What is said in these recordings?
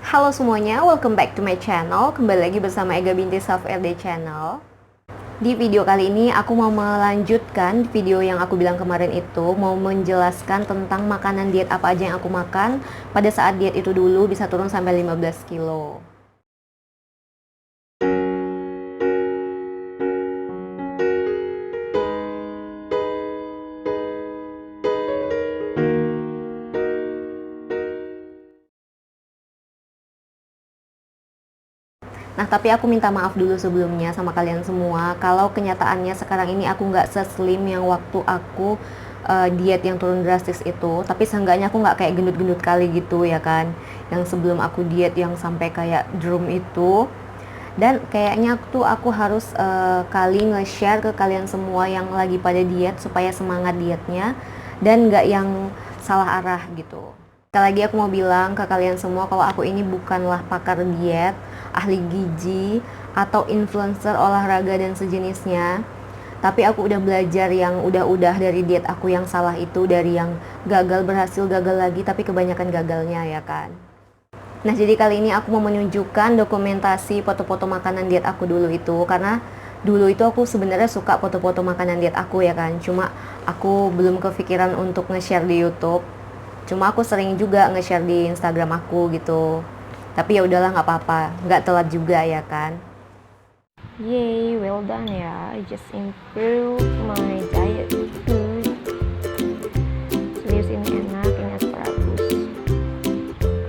Halo semuanya, welcome back to my channel. Kembali lagi bersama Ega binti Self RD Channel. Di video kali ini aku mau melanjutkan video yang aku bilang kemarin itu, mau menjelaskan tentang makanan diet apa aja yang aku makan pada saat diet itu dulu bisa turun sampai 15 kilo. Nah, tapi aku minta maaf dulu sebelumnya sama kalian semua, kalau kenyataannya sekarang ini aku nggak se-slim yang waktu aku diet yang turun drastis itu. Tapi seenggaknya aku nggak kayak gendut-gendut kali gitu ya kan, yang sebelum aku diet yang sampai kayak drum itu. Dan kayaknya aku harus kali nge-share ke kalian semua yang lagi pada diet supaya semangat dietnya dan nggak yang salah arah gitu. Sekali lagi aku mau bilang ke kalian semua kalau aku ini bukanlah pakar diet, ahli gizi, atau influencer olahraga dan sejenisnya. Tapi aku udah belajar yang udah dari diet aku yang salah itu, dari yang gagal berhasil gagal lagi tapi kebanyakan gagalnya ya kan. Nah, jadi kali ini aku mau menunjukkan dokumentasi foto-foto makanan diet aku dulu itu, karena dulu itu aku sebenarnya suka foto-foto makanan diet aku ya kan. Cuma aku belum kepikiran untuk nge-share di YouTube. Cuma aku sering juga nge-share di Instagram aku gitu. Tapi ya udahlah, nggak apa-apa, nggak telat juga ya kan. Yay, well done ya. I just improve my diet food. Serius ini enak, ini asparagus.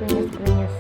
Krenyes-krenyes.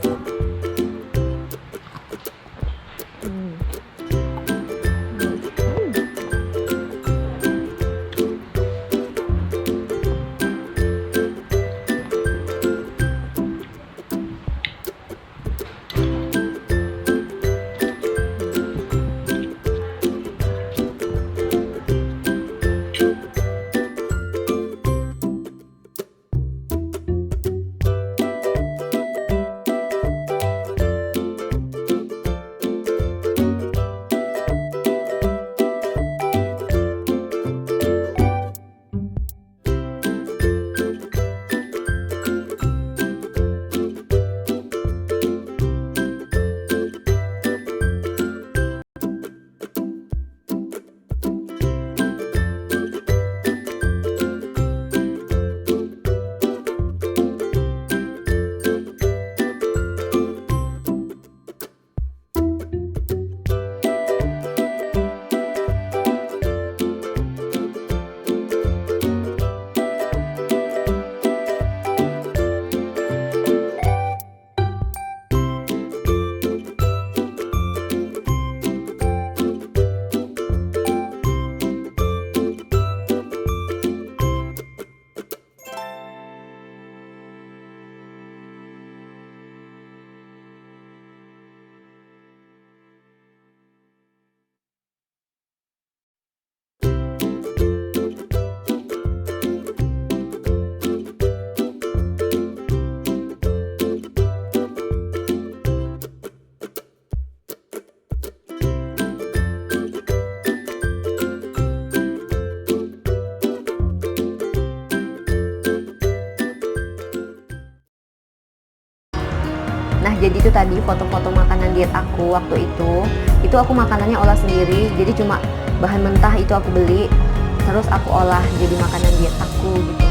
Nah, jadi itu tadi foto-foto makanan diet aku waktu itu. Itu aku makanannya olah sendiri, jadi cuma bahan mentah itu aku beli, terus aku olah jadi makanan diet aku gitu.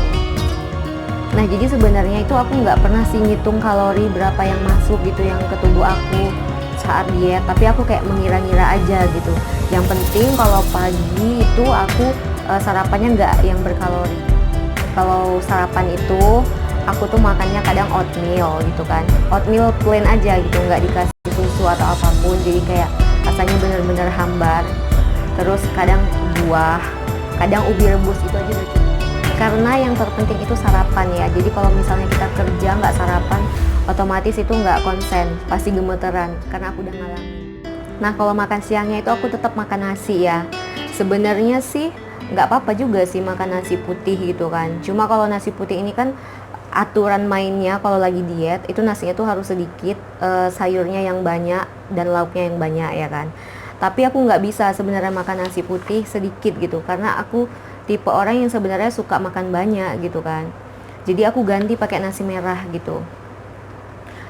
Nah, jadi sebenarnya itu aku nggak pernah sih ngitung kalori berapa yang masuk gitu yang ke tubuh aku saat diet, tapi aku kayak mengira-ngira aja gitu. Yang penting kalau pagi itu aku sarapannya nggak yang berkalori. Kalau sarapan itu aku tuh makannya kadang oatmeal gitu kan, oatmeal plain aja gitu, nggak dikasih susu atau apapun, jadi kayak rasanya bener-bener hambar. Terus kadang buah, kadang ubi rebus, itu aja udah cukup. Karena yang terpenting itu sarapan ya, jadi kalau misalnya kita kerja nggak sarapan, otomatis itu nggak konsen, pasti gemeteran, karena aku udah ngalamin. Nah, kalau makan siangnya itu aku tetap makan nasi ya. Sebenarnya sih nggak apa-apa juga sih makan nasi putih gitu kan, cuma kalau nasi putih ini kan aturan mainnya kalau lagi diet itu nasinya tuh harus sedikit, sayurnya yang banyak dan lauknya yang banyak ya kan. Tapi aku nggak bisa sebenarnya makan nasi putih sedikit gitu, karena aku tipe orang yang sebenarnya suka makan banyak gitu kan. Jadi aku ganti pakai nasi merah gitu.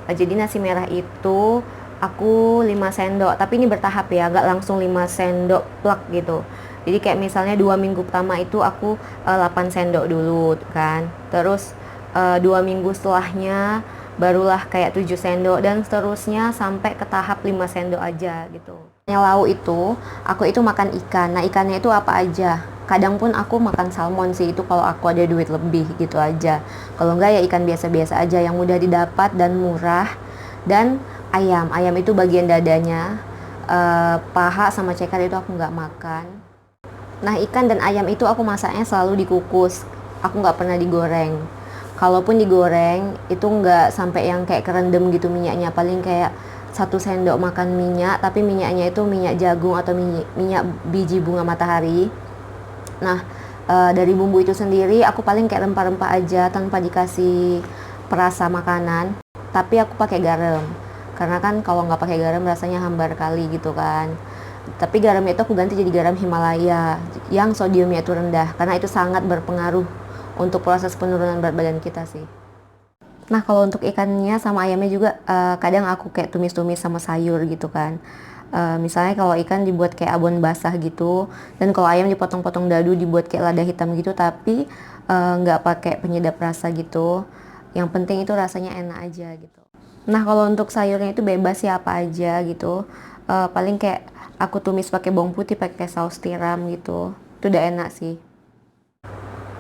Jadi nasi merah itu aku 5 sendok, tapi ini bertahap ya, nggak langsung 5 sendok plak gitu. Jadi kayak misalnya 2 minggu pertama itu aku 8 sendok dulu kan, terus 2 minggu setelahnya barulah kayak 7 sendok dan seterusnya sampai ke tahap 5 sendok aja gitu. Yang lauk itu, aku itu makan ikan. Nah ikannya itu apa aja? Kadang pun aku makan salmon sih, itu kalau aku ada duit lebih gitu aja. Kalau enggak ya ikan biasa-biasa aja yang mudah didapat dan murah. Dan ayam itu bagian dadanya, paha sama ceker itu aku nggak makan. Nah ikan dan ayam itu aku masaknya selalu dikukus, aku nggak pernah digoreng. Kalaupun digoreng itu nggak sampai yang kayak kerendam gitu minyaknya, paling kayak 1 sendok makan minyak, tapi minyaknya itu minyak jagung atau minyak biji bunga matahari. Nah dari bumbu itu sendiri aku paling kayak rempah-rempah aja tanpa dikasih perasa makanan, tapi aku pakai garam karena kan kalau nggak pakai garam rasanya hambar kali gitu kan. Tapi garamnya itu aku ganti jadi garam Himalaya yang sodiumnya itu rendah, karena itu sangat berpengaruh untuk proses penurunan berat badan kita sih. Nah kalau untuk ikannya sama ayamnya juga kadang aku kayak tumis-tumis sama sayur gitu kan. Misalnya kalau ikan dibuat kayak abon basah gitu, dan kalau ayam dipotong-potong dadu dibuat kayak lada hitam gitu, tapi nggak pakai penyedap rasa gitu. Yang penting itu rasanya enak aja gitu. Nah kalau untuk sayurnya itu bebas ya apa aja gitu. Paling kayak aku tumis pakai bawang putih, pakai saus tiram gitu. Itu udah enak sih.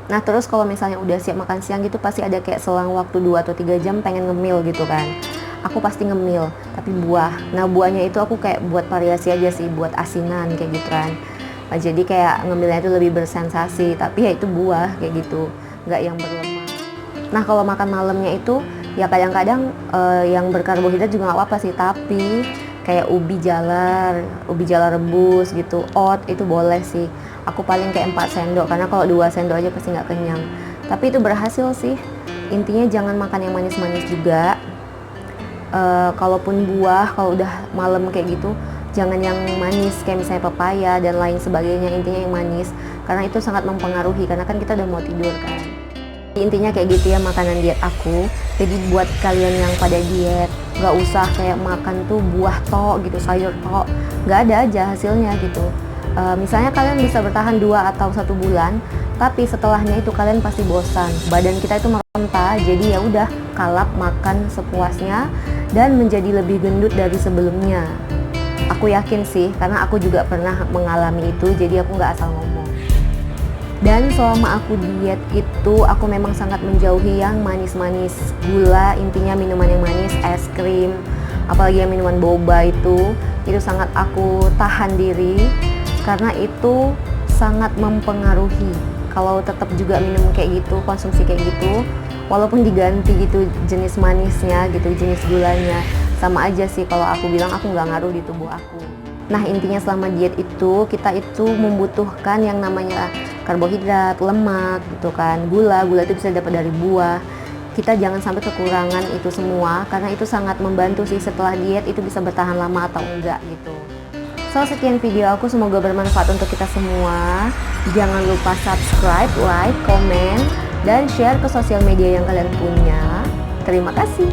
Nah terus kalau misalnya udah siap makan siang gitu pasti ada kayak selang waktu 2 atau 3 jam pengen ngemil gitu kan. Aku pasti ngemil, tapi buah. Nah buahnya itu aku kayak buat variasi aja sih, buat asinan kayak gitu kan. Nah, jadi kayak ngemilnya itu lebih bersensasi, tapi ya itu buah kayak gitu, nggak yang berlemak. Nah kalau makan malamnya itu ya kadang-kadang yang berkarbohidrat juga nggak apa-apa sih, tapi kayak ubi jalar rebus gitu, oat itu boleh sih. Aku paling kayak 4 sendok, karena kalau 2 sendok aja pasti nggak kenyang. Tapi itu berhasil sih. Intinya jangan makan yang manis-manis juga. Kalaupun buah, kalau udah malam kayak gitu, jangan yang manis kayak misalnya pepaya dan lain sebagainya. Intinya yang manis, karena itu sangat mempengaruhi, karena kan kita udah mau tidur kan. Intinya kayak gitu ya makanan diet aku. Jadi buat kalian yang pada diet, nggak usah kayak makan tuh buah tok gitu, sayur tok, nggak ada aja hasilnya gitu. Misalnya kalian bisa bertahan 2 atau 1 bulan, tapi setelahnya itu kalian pasti bosan. Badan kita itu meronta, jadi ya udah kalap makan sepuasnya dan menjadi lebih gendut dari sebelumnya. Aku yakin sih, karena aku juga pernah mengalami itu, jadi aku nggak asal ngomong. Dan selama aku diet itu aku memang sangat menjauhi yang manis-manis, gula, intinya minuman yang manis, es krim, apalagi yang minuman boba itu sangat aku tahan diri, karena itu sangat mempengaruhi. Kalau tetap juga minum kayak gitu, konsumsi kayak gitu, walaupun diganti gitu jenis manisnya gitu, jenis gulanya, sama aja sih kalau aku bilang aku nggak ngaruh di tubuh aku. Nah intinya selama diet itu kita itu membutuhkan yang namanya karbohidrat, lemak gitu kan, gula itu bisa dapat dari buah. Kita jangan sampai kekurangan itu semua, karena itu sangat membantu sih setelah diet itu bisa bertahan lama atau enggak gitu. So sekian video aku, semoga bermanfaat untuk kita semua. Jangan lupa subscribe, like, komen, dan share ke sosial media yang kalian punya. Terima kasih.